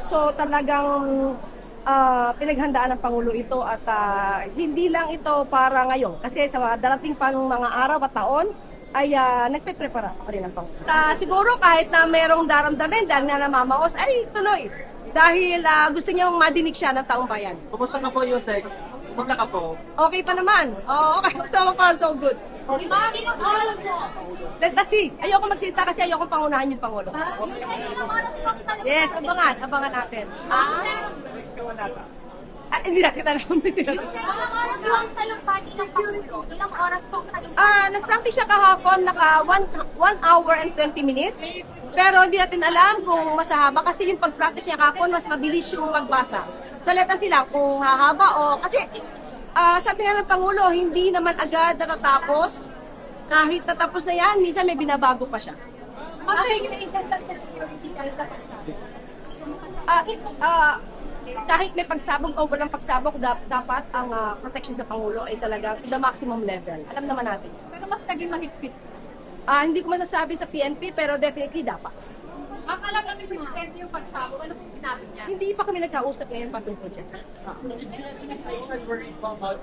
So talagang pinaghandaan ng Pangulo ito at hindi lang ito para ngayon. Kasi sa mga darating pa ng mga araw at taon, ay nagpe-prepara pa rin ang Pangulo. Siguro kahit na merong daramdamin dahil nga namamaos, ay tuloy. Dahil gusto niyang madinig siya ng taong bayan. Kumusta ka po, Yusek? Kumusta ka po? Okay pa naman. Okay, so far so good. Ilang oras po? Let us see. Ayoko magsalita kasi ayoko pangunahan yung Pangulo. Ilang oras po ang talong? Yes, abangan natin. Hindi natin alam. Ilang oras po ang talumpati ng Pangulo? Ilang oras po ang talumpati? Nag-practice siya kahapon, naka 1 hour and 20 minutes. Pero hindi natin alam kung mas haba kasi yung pag-practice niya kahapon, mas mabilis yung magbasa. So let us see lang kung hahaba o... Kasi sabi nga ng Pangulo, hindi naman agad natatapos. Kahit natapos na yan, minsan may binabago pa siya. Okay, changes ng security dahil sa pagsabog. Kahit may pagsabog o walang pagsabog, dapat ang protection sa Pangulo ay talaga to the maximum level. Alam naman natin. Pero mas naging mahigpit. Hindi ko masasabi sa PNP, pero definitely dapat. Akala ko si Presidente yung pagsabog. Ano pong sinabi niya? Hindi pa kami nagkausap ngayon patungkol dyan. Administration worried ba about...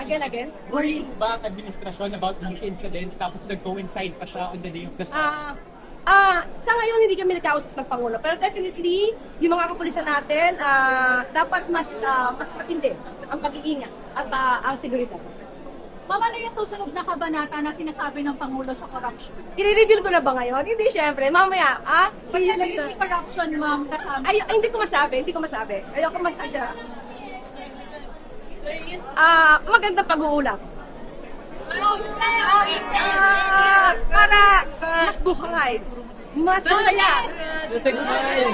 Again? Worried ba ang administrasyon about these incidents tapos nag-coincide pa siya on the day of the storm? Sa ngayon, hindi kami nagkausap ng Pangulo. Pero definitely, yung mga kapulisan natin, dapat mas matindi ang pag-iingat at ang seguridad. Mama, ano yung susunod na kabanata na sinasabi ng Pangulo sa corruption? I-reveal ko na ba ngayon? Hindi, syempre. Mamaya, Pag yung corruption, ma'am, kasama. hindi ko masabi. Ayoko mas maganda pag-uulap. Para mas buhay, mas masaya. Yusek, smile!